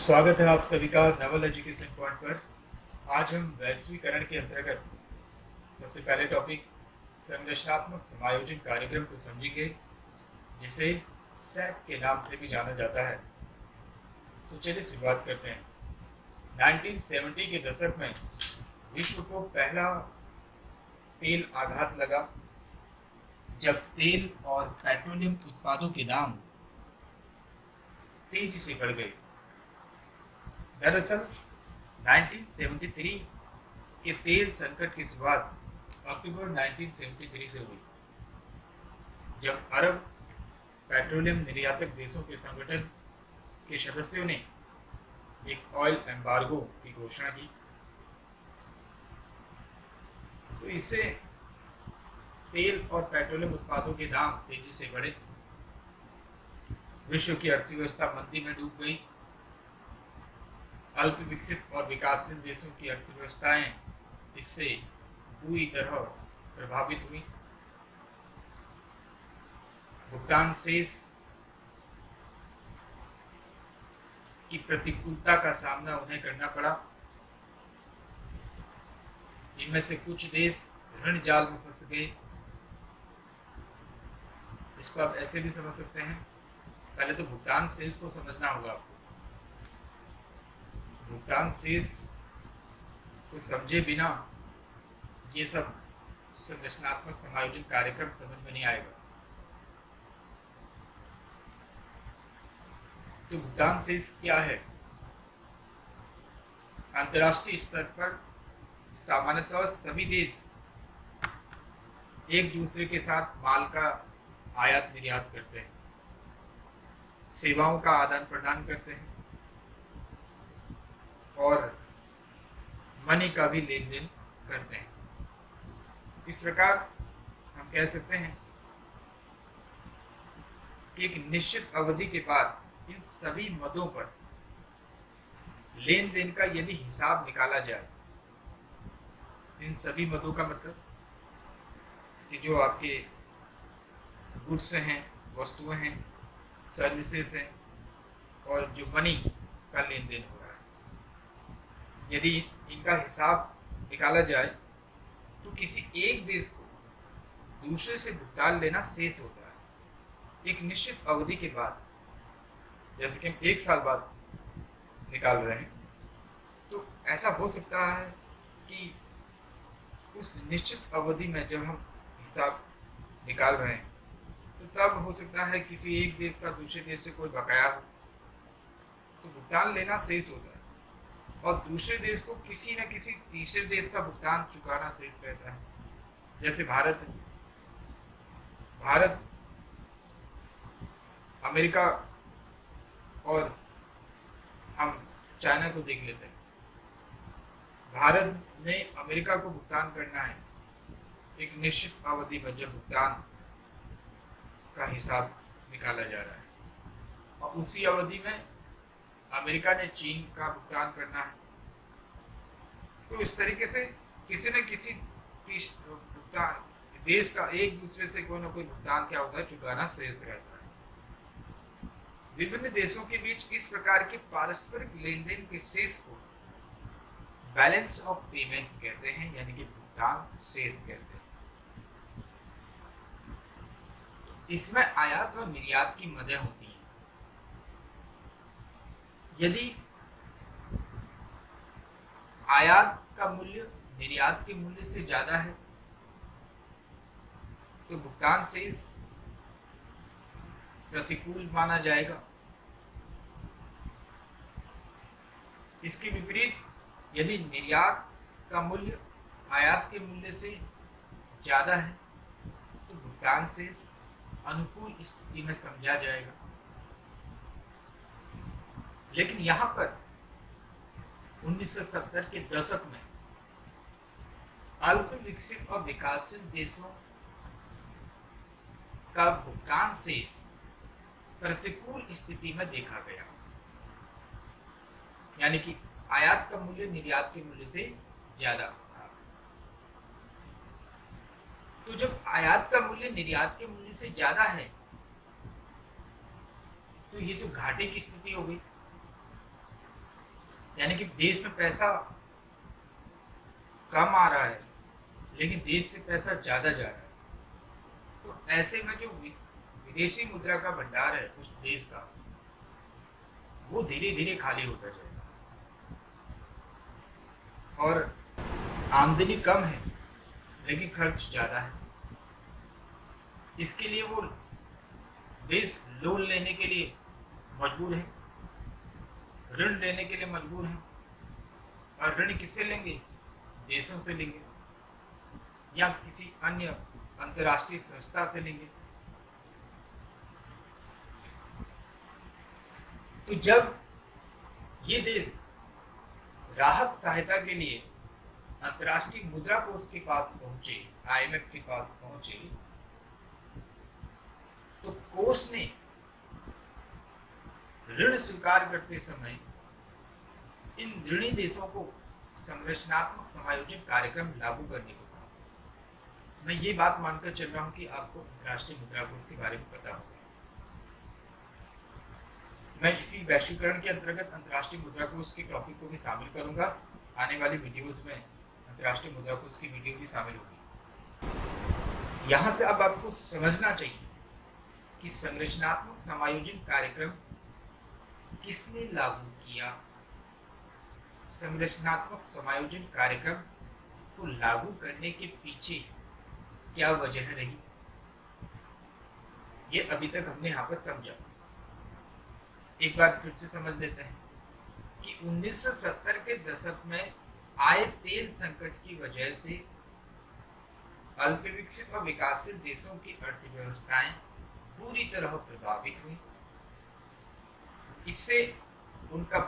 स्वागत है आप सभी का नवल एजुकेशन पॉइंट पर। आज हम वैश्वीकरण के अंतर्गत सबसे पहले टॉपिक संरचनात्मक समायोजन कार्यक्रम को समझेंगे, जिसे सैप के नाम से भी जाना जाता है। तो चलिए शुरुआत करते हैं। 1970 के दशक में विश्व को पहला तेल आघात लगा, जब तेल और पेट्रोलियम उत्पादों के दाम तेजी से बढ़ गए। दरअसल 1973 के तेल संकट की शुरुआत अक्टूबर 1973 से हुई, जब अरब पेट्रोलियम निर्यातक देशों के संगठन के सदस्यों ने एक ऑयल एम्बार्गो की घोषणा की। तो इससे तेल और पेट्रोलियम उत्पादों के दाम तेजी से बढ़े, विश्व की अर्थव्यवस्था मंदी में डूब गई। अल्प विकसित और विकासशील देशों की अर्थव्यवस्थाएं इससे पूरी तरह प्रभावित हुई। भुगतान शेष की प्रतिकूलता का सामना उन्हें करना पड़ा। इनमें से कुछ देश ऋण जाल में फंस गए। इसको आप ऐसे भी समझ सकते हैं। पहले तो भुगतान शेष को समझना होगा आपको। भुगतान शेष को समझे बिना ये सब संरचनात्मक समायोजन कार्यक्रम समझ में नहीं आएगा। तो भुगतान शेष क्या है? अंतर्राष्ट्रीय स्तर पर सामान्यतः सभी देश एक दूसरे के साथ माल का आयात निर्यात करते हैं, सेवाओं का आदान प्रदान करते हैं और मनी का भी लेन देन करते हैं। इस प्रकार हम कह सकते हैं कि एक निश्चित अवधि के बाद इन सभी मदों पर लेन देन का यदि हिसाब निकाला जाए, इन सभी मदों का मतलब कि जो आपके गुड्स हैं, वस्तुएं हैं, सर्विसेज हैं और जो मनी का लेन देन हो रहा है, यदि इनका हिसाब निकाला जाए तो किसी एक देश को दूसरे से भुगतान लेना शेष होता है एक निश्चित अवधि के बाद। जैसे कि हम एक साल बाद निकाल रहे हैं, तो ऐसा हो सकता है कि उस निश्चित अवधि में जब हम हिसाब निकाल रहे हैं तो तब हो सकता है किसी एक देश का दूसरे देश से कोई बकाया हो, तो भुगतान लेना शेष होता है और दूसरे देश को किसी न किसी तीसरे देश का भुगतान चुकाना शेष रहता है। जैसे भारत अमेरिका और हम चाइना को देख लेते हैं। भारत ने अमेरिका को भुगतान करना है एक निश्चित अवधि में, जब भुगतान का हिसाब निकाला जा रहा है, और उसी अवधि में अमेरिका ने चीन का भुगतान करना है। तो इस तरीके से किसी न किसी भुगतान देश का एक दूसरे से कोई ना कोई भुगतान क्या होता है, चुकाना शेष रहता है। विभिन्न देशों के बीच इस प्रकार के पारस्परिक लेन देन के शेष को बैलेंस ऑफ पेमेंट्स कहते हैं, यानी कि भुगतान शेष कहते हैं। इसमें आयात और निर्यात की मदें होती हैं। यदि आयात का मूल्य निर्यात के मूल्य से ज्यादा है तो भुगतान शेष प्रतिकूल माना जाएगा। इसके विपरीत यदि निर्यात का मूल्य आयात के मूल्य से ज्यादा है तो भुगतान शेष अनुकूल स्थिति में समझा जाएगा। लेकिन यहाँ पर 1970 के दशक में अल्प विकसित और विकासशील देशों का भुगतान शेष प्रतिकूल स्थिति में देखा गया, यानी कि आयात का मूल्य निर्यात के मूल्य से ज्यादा था। तो जब आयात का मूल्य निर्यात के मूल्य से ज्यादा है तो ये तो घाटे की स्थिति हो गई। यानी कि देश में पैसा कम आ रहा है लेकिन देश से पैसा ज़्यादा जा रहा है, तो ऐसे में जो विदेशी मुद्रा का भंडार है उस देश का, वो धीरे धीरे खाली होता जाएगा। और आमदनी कम है लेकिन खर्च ज़्यादा है। इसके लिए वो देश लोन लेने के लिए मजबूर है, ऋण लेने के लिए मजबूर है। और ऋण किससे लेंगे? देशों से लेंगे या किसी अन्य अंतर्राष्ट्रीय संस्था से लेंगे। तो जब ये देश राहत सहायता के लिए अंतर्राष्ट्रीय मुद्रा कोष के पास पहुंचे, आईएमएफ के पास पहुंचे, तो कोष ने ऋण स्वीकार करते समय इन ऋणी देशों को संरचनात्मक समायोजन कार्यक्रम लागू करने को कहा। मैं ये बात मानकर चल रहा हूं कि आपको अंतर्राष्ट्रीय मुद्रा कोष के बारे में पता होगा। मैं इसी वैश्वीकरण के अंतर्गत अंतर्राष्ट्रीय मुद्रा कोष के टॉपिक को भी शामिल करूंगा। आने वाली वीडियोस में अंतर्राष्ट्रीय मुद्रा कोष की वीडियो भी शामिल होगी। यहाँ से अब आपको समझना चाहिए कि संरचनात्मक समायोजन कार्यक्रम किसने लागू किया। संरचनात्मक समायोजन कार्यक्रम को लागू करने के पीछे क्या वजह रही, ये अभी तक हमने यहाँ पर समझा। एक बार फिर से समझ लेते हैं कि 1970 के दशक में आए तेल संकट की वजह से अल्प विकसित और विकासशील देशों की अर्थव्यवस्थाएं पूरी तरह प्रभावित हुई। इससे उनका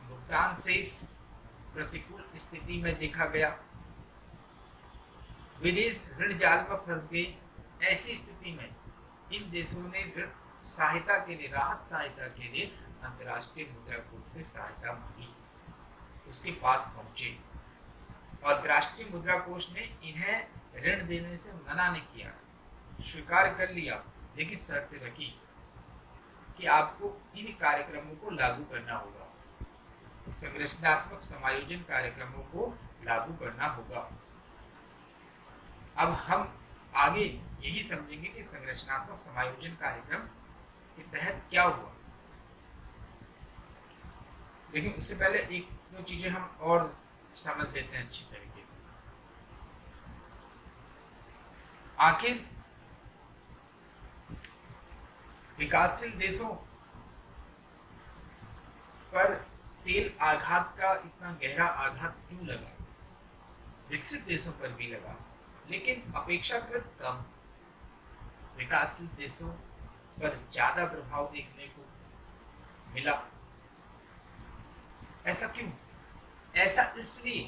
भुगतान शेष प्रतिकूल स्थिति में देखा गया। विदेश ऋण जाल में फंस गए। ऐसी स्थिति में इन देशों ने ऋण सहायता के लिए, राहत सहायता के लिए अंतर्राष्ट्रीय मुद्रा कोष से सहायता मांगी, उसके पास पहुंचे। और अंतर्राष्ट्रीय मुद्रा कोष ने इन्हें ऋण देने से मना नहीं किया, स्वीकार कर लिया, लेकिन शर्त रखी कि आपको इन कार्यक्रमों को लागू करना होगा, संरचनात्मक समायोजन कार्यक्रमों को लागू करना होगा। अब हम आगे यही समझेंगे कि संरचनात्मक समायोजन कार्यक्रम के तहत क्या हुआ। लेकिन उससे पहले एक दो चीजें हम और समझ लेते हैं अच्छी तरीके से। आखिर विकासशील देशों पर तेल आघात का इतना गहरा आघात क्यों लगा? विकसित देशों पर भी लगा, लेकिन अपेक्षाकृत कम। विकासशील देशों पर ज्यादा प्रभाव देखने को मिला। ऐसा क्यों? ऐसा इसलिए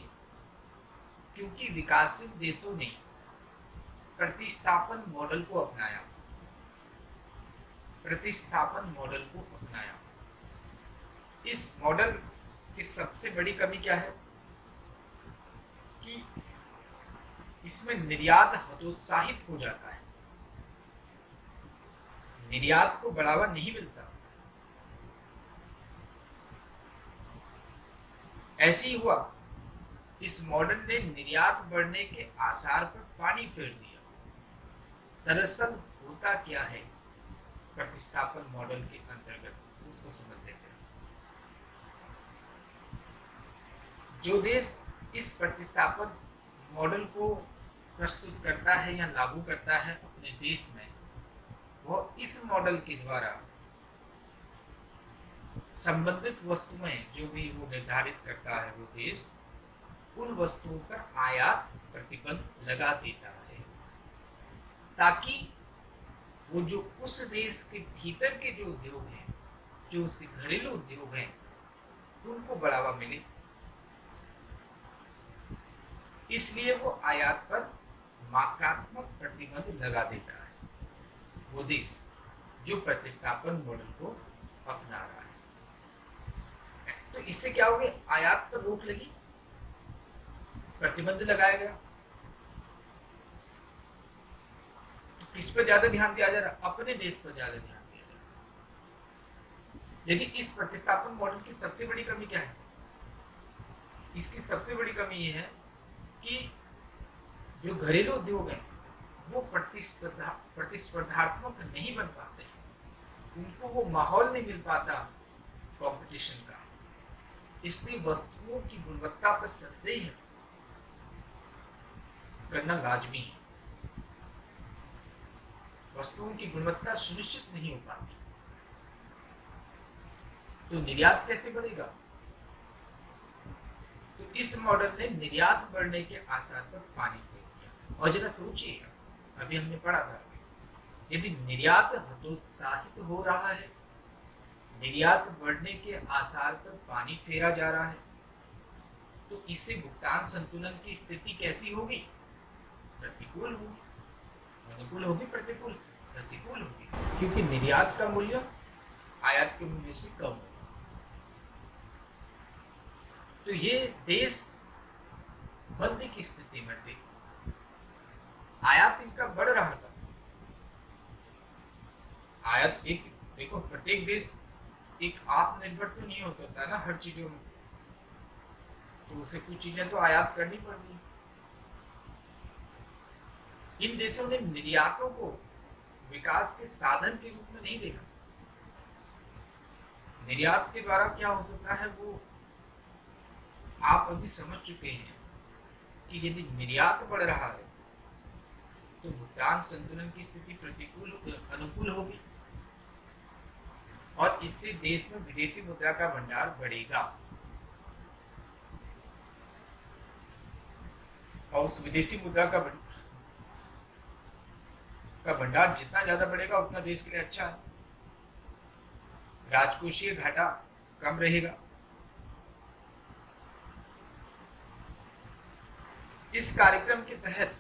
क्योंकि विकासशील देशों ने प्रतिस्थापन मॉडल को अपनाया। प्रतिस्थापन मॉडल को अपनाया। इस मॉडल की सबसे बड़ी कमी क्या है कि इसमें निर्यात हतोत्साहित हो जाता है, निर्यात को बढ़ावा नहीं मिलता। ऐसे ही हुआ, इस मॉडल ने निर्यात बढ़ने के आसार पर पानी फेर दिया। दरअसल होता क्या है प्रतिस्थापन मॉडल के अंतर्गत, उसको समझ लेते हैं। जो देश इस प्रतिस्थापन मॉडल को प्रस्तुत करता है या लागू करता है अपने देश में, वह इस मॉडल के द्वारा संबंधित वस्तुएं जो भी वो निर्धारित करता है वो देश, उन वस्तुओं पर आयात प्रतिबंध लगा देता है, ताकि वो जो उस देश के भीतर के जो उद्योग हैं, जो उसके घरेलू उद्योग हैं, उनको बढ़ावा मिले। इसलिए वो आयात पर मात्रात्मक प्रतिबंध लगा देता है, वो देश जो प्रतिस्थापन मॉडल को अपना रहा है। तो इससे क्या हो गया? आयात पर रोक लगी, प्रतिबंध लगाया गया। तो किस पर ज्यादा ध्यान दिया जा रहा? अपने देश पर ज्यादा ध्यान दिया जा रहा। लेकिन इस प्रतिस्थापन मॉडल की सबसे बड़ी कमी क्या है इसकी सबसे बड़ी कमी ये है कि जो घरेलू उद्योग हैं वो प्रतिस्पर्धात्मक नहीं बन पाते, उनको वो माहौल नहीं मिल पाता कंपटीशन का। इसलिए वस्तुओं की गुणवत्ता पर संदेह करना लाजमी है। वस्तुओं की गुणवत्ता सुनिश्चित नहीं हो पाती तो निर्यात कैसे बढ़ेगा? तो इस मॉडल ने निर्यात बढ़ने के आसार पर पानी फेर दिया। और जरा सोचिए, अभी हमने पढ़ा था, यदि निर्यात हतोत्साहित हो रहा है, निर्यात बढ़ने के आसार पर पानी फेरा जा रहा है, तो इससे भुगतान संतुलन की स्थिति कैसी होगी? प्रतिकूल होगी। अनुकूल होगी, प्रतिकूल? प्रतिकूल होगी, क्योंकि निर्यात का मूल्य आयात के मूल्य से कम होगा। तो ये देश मंदी की स्थिति में थे, आयात इनका बढ़ रहा था। आयात एक, देखो, प्रत्येक देश एक आत्मनिर्भर तो नहीं हो सकता ना हर चीजों में, तो उसे कुछ चीजें तो आयात करनी पड़ती। इन देशों ने निर्यातों को विकास के साधन के रूप में नहीं देखा। निर्यात के द्वारा क्या हो सकता है वो आप अभी समझ चुके हैं कि यदि निर्यात बढ़ रहा है तो भुगतान संतुलन की स्थिति प्रतिकूल अनुकूल होगी और इससे देश में विदेशी मुद्रा का भंडार बढ़ेगा और उस विदेशी मुद्रा का भंडार जितना ज्यादा बढ़ेगा उतना देश के लिए अच्छा है। राजकोषीय घाटा कम रहेगा। इस कार्यक्रम के तहत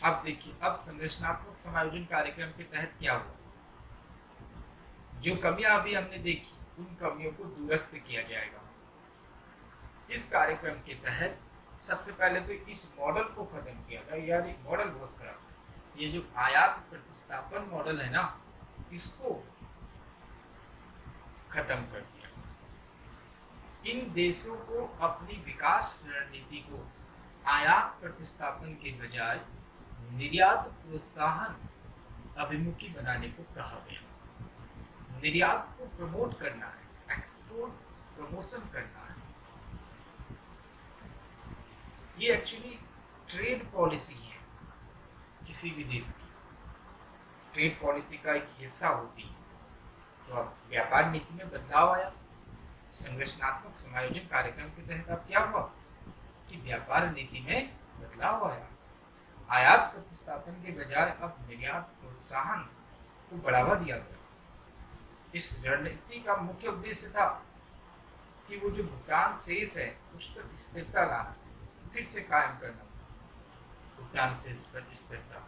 अब देखिए, अब संरचनात्मक समायोजन कार्यक्रम के तहत क्या हुआ? जो कमियां अभी हमने देखी उन कमियों को दुरुस्त किया जाएगा। इस कार्यक्रम के तहत सबसे पहले तो इस मॉडल को खत्म किया था। यार ये मॉडल बहुत खराब है। ये जो आयात प्रतिस्थापन मॉडल है ना, इसको खत्म कर दिया। इन देशों को अपनी विकास रणनीति को आयात प्रतिस्थापन के बजाय निर्यात प्रोत्साहन अभिमुखी बनाने को कहा गया। निर्यात को प्रमोट करना है, एक्सपोर्ट प्रमोशन करना है। ये एक्चुअली ट्रेड पॉलिसी है किसी भी देश की, ट्रेड पॉलिसी का एक हिस्सा होती है। तो अब व्यापार नीति में बदलाव आया। संरचनात्मक समायोजन कार्यक्रम के तहत अब क्या हुआ कि व्यापार नीति में बदलाव आया। आयात प्रतिस्थापन के बजाय अब निर्यात प्रोत्साहन को बढ़ावा दिया गया। इस रणनीति का मुख्य उद्देश्य था कि वो जो भुगतान शेष है उस पर स्थिरता लाना, फिर से कायम करना भुगतान शेष पर स्थिरता।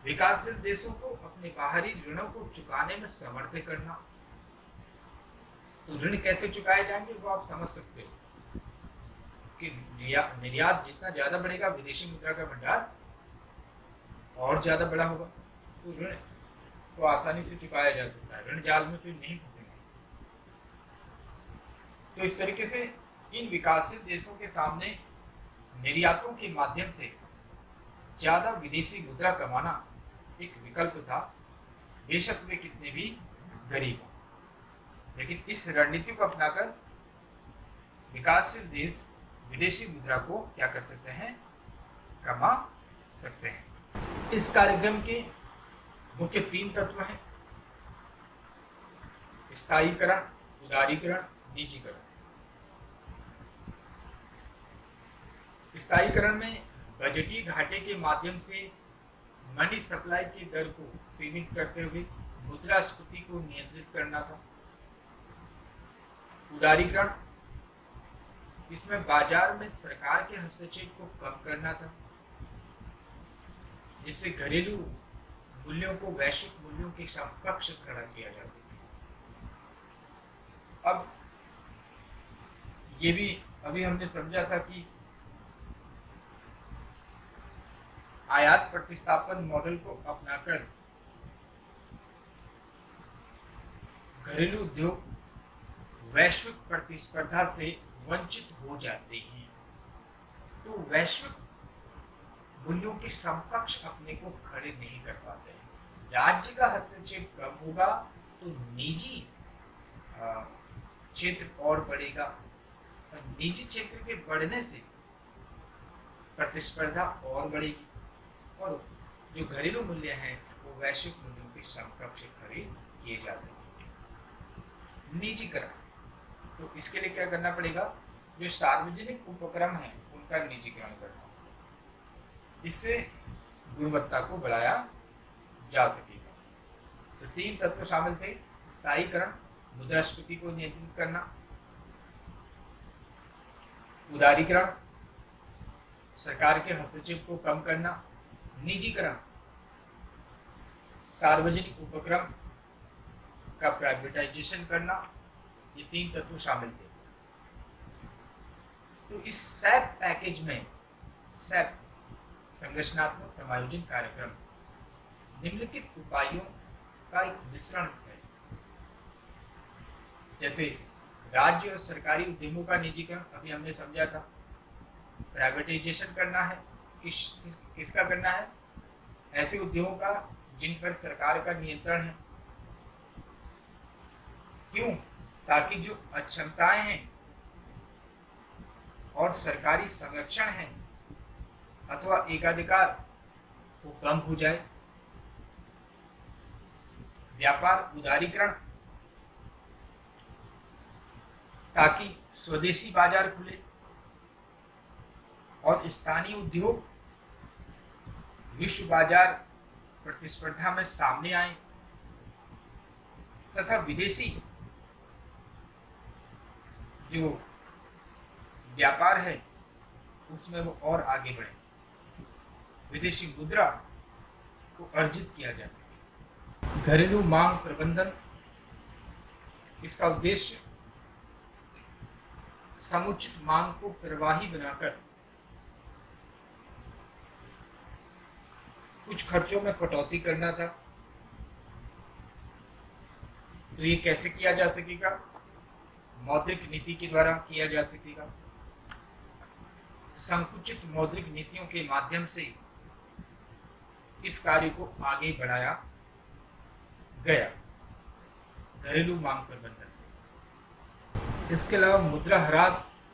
विकासशील देशों को अपने बाहरी ऋणों को चुकाने में समर्थ करना। तो ऋण कैसे चुकाए जाएंगे वो आप समझ सकते हो कि निर्यात जितना ज्यादा बढ़ेगा, विदेशी मुद्रा का भंडार और ज्यादा बड़ा होगा, तो ऋण को आसानी से चुकाया जा सकता है, ऋण जाल में फिर नहीं फंसेंगे। तो इस तरीके से इन विकासशील देशों के सामने निर्यातों के माध्यम से ज्यादा विदेशी मुद्रा कमाना एक विकल्प था, बेशक वे कितने भी गरीब हों। लेकिन इस रणनीति को अपनाकर विकासशील देश विदेशी मुद्रा को क्या कर सकते हैं? कमा सकते हैं। इस कार्यक्रम के मुख्य 3 तत्व हैं: स्थायीकरण, उदारीकरण, निजीकरण। स्थायीकरण में बजटीय घाटे के माध्यम से मनी सप्लाई की दर को सीमित करते हुए मुद्रास्फीति को नियंत्रित करना था। उदारीकरण, इसमें बाजार में सरकार के हस्तक्षेप को कम करना था, जिससे घरेलू मूल्यों को वैश्विक मूल्यों के समकक्ष खड़ा किया जा सके। अब ये भी अभी हमने समझा था कि आयात प्रतिस्थापन मॉडल को अपनाकर घरेलू उद्योग वैश्विक प्रतिस्पर्धा से वंचित हो जाते हैं। तो वैश्विक मूल्यों के समकक्ष अपने को खड़े नहीं कर पाते हैं। राज्य का हस्तक्षेप कम होगा तो निजी क्षेत्र और बढ़ेगा, और निजी क्षेत्र के बढ़ने से प्रतिस्पर्धा और बढ़ेगी, और जो घरेलू मूल्य हैं वो वैश्विक मूल्यों के समकक्ष खड़े किए जा सकेंगे। निजीकरण, तो इसके लिए क्या करना पड़ेगा, जो सार्वजनिक उपक्रम हैं उनका निजीकरण करना होगा, इससे गुणवत्ता को बढ़ाया जा सकेगा। तो 3 तत्व शामिल थे: स्थायीकरण, मुद्रास्फीति को नियंत्रित करना, उदारीकरण, सरकार के हस्तक्षेप को कम करना, निजीकरण, सार्वजनिक उपक्रम का प्राइवेटाइजेशन करना। ये 3 तत्व शामिल थे। तो इस सैप पैकेज में, सैप संरचनात्मक समायोजन कार्यक्रम, निम्नलिखित उपायों का एक मिश्रण है। जैसे राज्य और सरकारी उद्यमों का निजीकरण, अभी हमने समझा था। प्राइवेटाइजेशन करना है, किसका करना है, ऐसे उद्योगों का जिन पर सरकार का नियंत्रण है। क्यों? ताकि जो अक्षमताएं हैं और सरकारी संरक्षण है अथवा एकाधिकार वो कम हो जाए। व्यापार उदारीकरण, ताकि स्वदेशी बाजार खुले और स्थानीय उद्योग विश्व बाजार प्रतिस्पर्धा में सामने आए, तथा विदेशी जो व्यापार है उसमें वो और आगे बढ़े, विदेशी मुद्रा को अर्जित किया जा सके। घरेलू मांग प्रबंधन, इसका उद्देश्य समुचित मांग को प्रवाही बनाकर कुछ खर्चों में कटौती करना था। तो ये कैसे किया जा सकेगा? मौद्रिक नीति के द्वारा किया जा सकेगा। संकुचित मौद्रिक नीतियों के माध्यम से इस कार्य को आगे बढ़ाया गया। घरेलू मांग प्रबंधन। इसके अलावा मुद्रा ह्रास,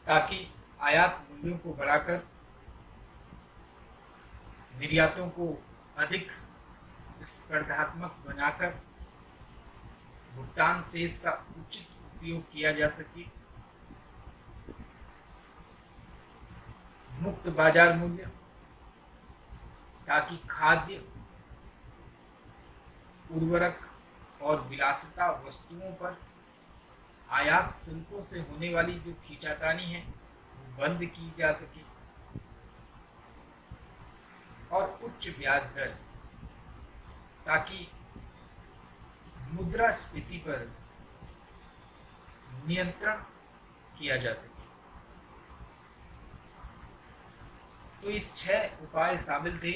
ताकि आयात मूल्यों को बढ़ाकर निर्यातों को अधिक स्पर्धात्मक बनाकर भुगतान शेष का उचित उपयोग किया जा सके। मुक्त बाजार मूल्य, ताकि खाद्य, उर्वरक और विलासिता वस्तुओं पर आयात शुल्कों से होने वाली जो खींचातानी है वो बंद की जा सके। और उच्च ब्याज दर, ताकि मुद्रास्फीति पर नियंत्रण किया जा सके। तो ये 6 उपाय शामिल थे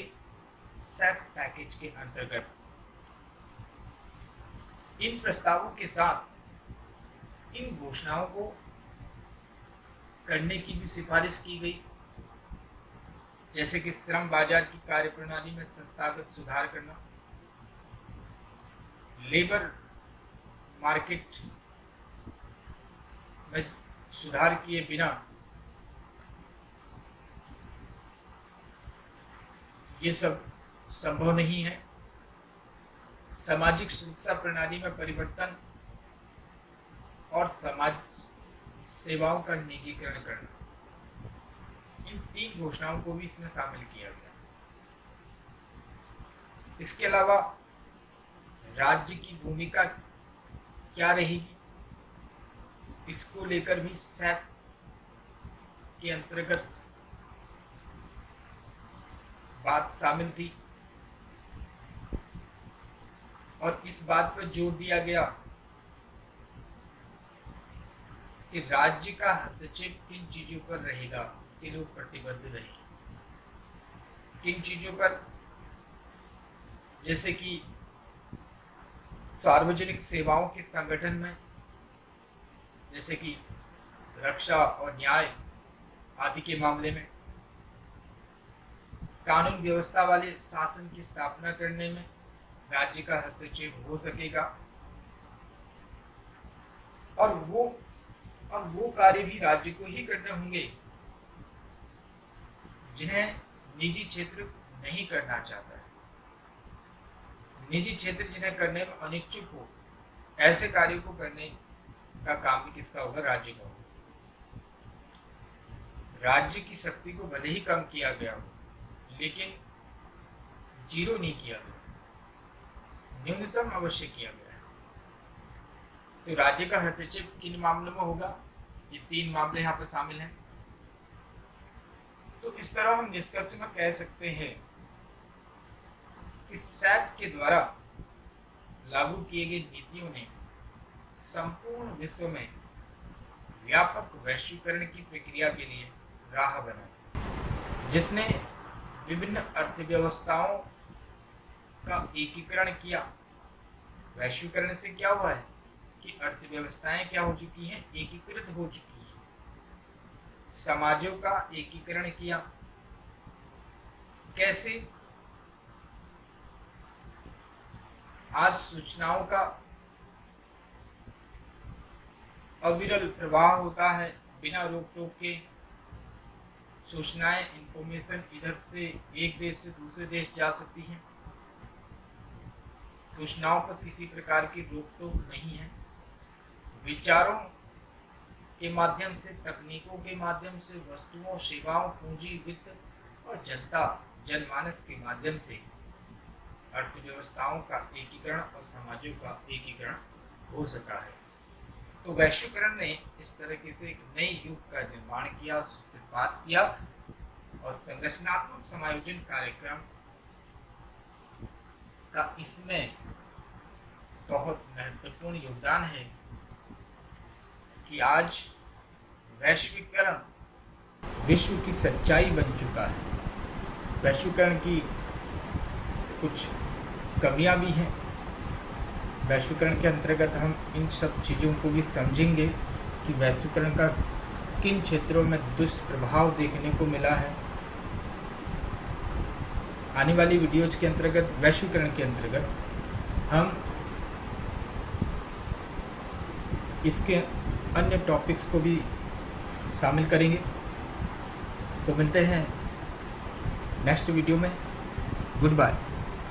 सैप पैकेज के अंतर्गत। इन प्रस्तावों के साथ इन घोषणाओं को करने की भी सिफारिश की गई, जैसे कि श्रम बाजार की कार्यप्रणाली में संस्थागत सुधार करना, लेबर मार्केट में सुधार किए बिना ये सब संभव नहीं है। सामाजिक सुरक्षा प्रणाली में परिवर्तन और समाज सेवाओं का निजीकरण करना, इन 3 घोषणाओं को भी इसमें शामिल किया गया। इसके अलावा राज्य की भूमिका क्या रहेगी, इसको लेकर भी सैप के अंतर्गत बात शामिल थी, और इस बात पर जोर दिया गया कि राज्य का हस्तक्षेप किन चीजों पर रहेगा, इसके लिए प्रतिबद्ध रहे। किन चीजों पर? जैसे कि सार्वजनिक सेवाओं के संगठन में जैसे कि रक्षा और न्याय आदि के मामले में, कानून व्यवस्था वाले शासन की स्थापना करने में राज्य का हस्तक्षेप हो सकेगा, और वो कार्य भी राज्य को ही करने होंगे जिन्हें निजी क्षेत्र नहीं करना चाहता है। निजी क्षेत्र जिन्हें करने में अनिच्छुक हो, ऐसे कार्यों को करने का काम भी किसका होगा? राज्य का होगा। राज्य की शक्ति को भले ही कम किया गया हो, लेकिन जीरो नहीं किया गया, न्यूनतम अवश्य किया गया है। तो राज्य का हस्तक्षेप किन मामलों में होगा? ये 3 मामले यहाँ पर शामिल हैं। तो इस तरह हम निष्कर्ष में कह सकते हैं कि सैप के द्वारा लागू किए गए नीतियों ने संपूर्ण विश्व में व्यापक वैश्वीकरण की प्रक्रिया के लिए राह बनाई, जिसने विभिन्न अर्थव्यवस्थाओं का एकीकरण किया। वैश्वीकरण से क्या हुआ है कि अर्थव्यवस्थाएं क्या हो चुकी हैं? एकीकृत हो चुकी हैं। समाजों का एकीकरण किया। कैसे? आज सूचनाओं का अविरल प्रवाह होता है, बिना रोक टोक के सूचनाएं, इंफॉर्मेशन इधर से एक देश से दूसरे देश जा सकती हैं। सूचनाओं पर किसी प्रकार की रोक टोक नहीं है। विचारों के माध्यम से, तकनीकों के माध्यम से, वस्तुओं, सेवाओं, पूंजी, वित्त और जनता, जनमानस के माध्यम से अर्थव्यवस्थाओं का एकीकरण और समाजों का एकीकरण हो सका है। तो वैश्वीकरण ने इस तरीके से एक नए युग का निर्माण किया, सूत्रपात किया, और संरचनात्मक समायोजन कार्यक्रम का इसमें बहुत महत्वपूर्ण योगदान है कि आज वैश्वीकरण विश्व की सच्चाई बन चुका है। वैश्वीकरण की कुछ कमियां भी हैं। वैश्वीकरण के अंतर्गत हम इन सब चीज़ों को भी समझेंगे कि वैश्वीकरण का किन क्षेत्रों में दुष्प्रभाव देखने को मिला है। आने वाली वीडियोज के अंतर्गत, वैश्वीकरण के अंतर्गत, हम इसके अन्य टॉपिक्स को भी शामिल करेंगे। तो मिलते हैं नेक्स्ट वीडियो में। Good bye.